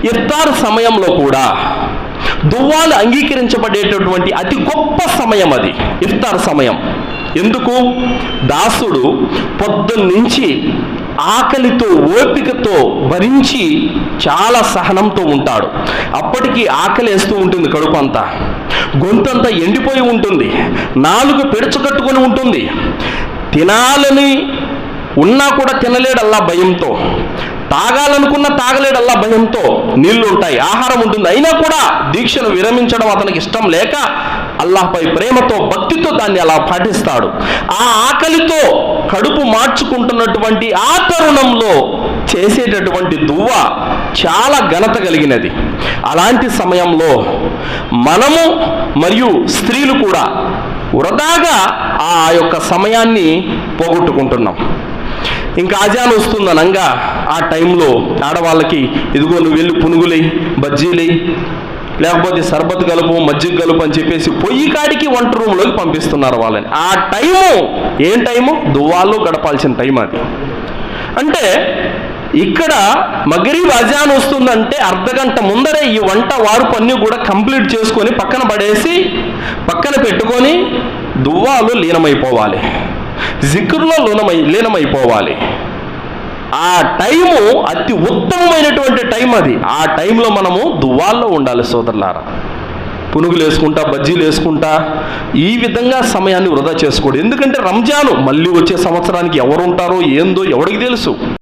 ఇఫ్తార్ సమయంలో కూడా దువ్వాలు అంగీకరించబడేటటువంటి అతి గొప్ప సమయం అది ఇఫ్తార్ సమయం. ఎందుకు? దాసుడు పొద్దున్నుంచి ఆకలితో ఓపికతో భరించి చాలా సహనంతో ఉంటాడు. అప్పటికి ఆకలి వేస్తూ ఉంటుంది, కడుపు అంతా, గొంతంతా ఎండిపోయి ఉంటుంది, నాలుక పెడుచుకట్టుకొని ఉంటుంది, తినాలని ఉన్నా కూడా తినలేడల్లా భయంతో, తాగాలనుకున్న తాగలేడల్లా భయంతో, నీళ్లు ఉంటాయి, ఆహారం ఉంటుంది, అయినా కూడా దీక్షను విరమించడం అతనికి ఇష్టం లేక అల్లాహ్పై ప్రేమతో భక్తితో దాన్ని అలా పాటిస్తాడు. ఆ ఆకలితో కడుపు మార్చుకుంటున్నటువంటి ఆ తరుణంలో చేసేటటువంటి దువ్వ చాలా ఘనత కలిగినది. అలాంటి సమయంలో మనము మరియు స్త్రీలు కూడా వృధాగా ఆ యొక్క సమయాన్ని పోగొట్టుకుంటున్నాం. ఇంకా అజాన్ వస్తుందనంగా ఆ టైంలో ఆడవాళ్ళకి ఇదిగో నువ్వు వెళ్ళి పునుగులై, బజ్జీలై, లేకపోతే సర్బత్ కలుపు, మజ్జిగ కలుపు అని చెప్పేసి పొయ్యి కాడికి వంట రూమ్లోకి పంపిస్తున్నారు వాళ్ళని. ఆ టైము ఏం టైము? దువ్వాల్లో గడపాల్సిన టైం అది. అంటే ఇక్కడ మగ్రిబ్ అజాన్ వస్తుందంటే అర్ధగంట ముందరే ఈ వంట వార్పు అన్నీ కూడా కంప్లీట్ చేసుకొని పక్కన పడేసి పక్కన పెట్టుకొని దువ్వాలు లీనమైపోవాలి, జిక్రులో లీనమైపోవాలి. ఆ టైము అతి ఉత్తమమైనటువంటి టైం అది. ఆ టైంలో మనము దువ్వాల్లో ఉండాలి సోదరులారా. పునుగులు వేసుకుంటా, బజ్జీలు వేసుకుంటా ఈ విధంగా సమయాన్ని వృధా చేసుకోడు. ఎందుకంటే రంజాను మళ్ళీ వచ్చే సంవత్సరానికి ఎవరు ఉంటారో ఏందో ఎవరికి తెలుసు.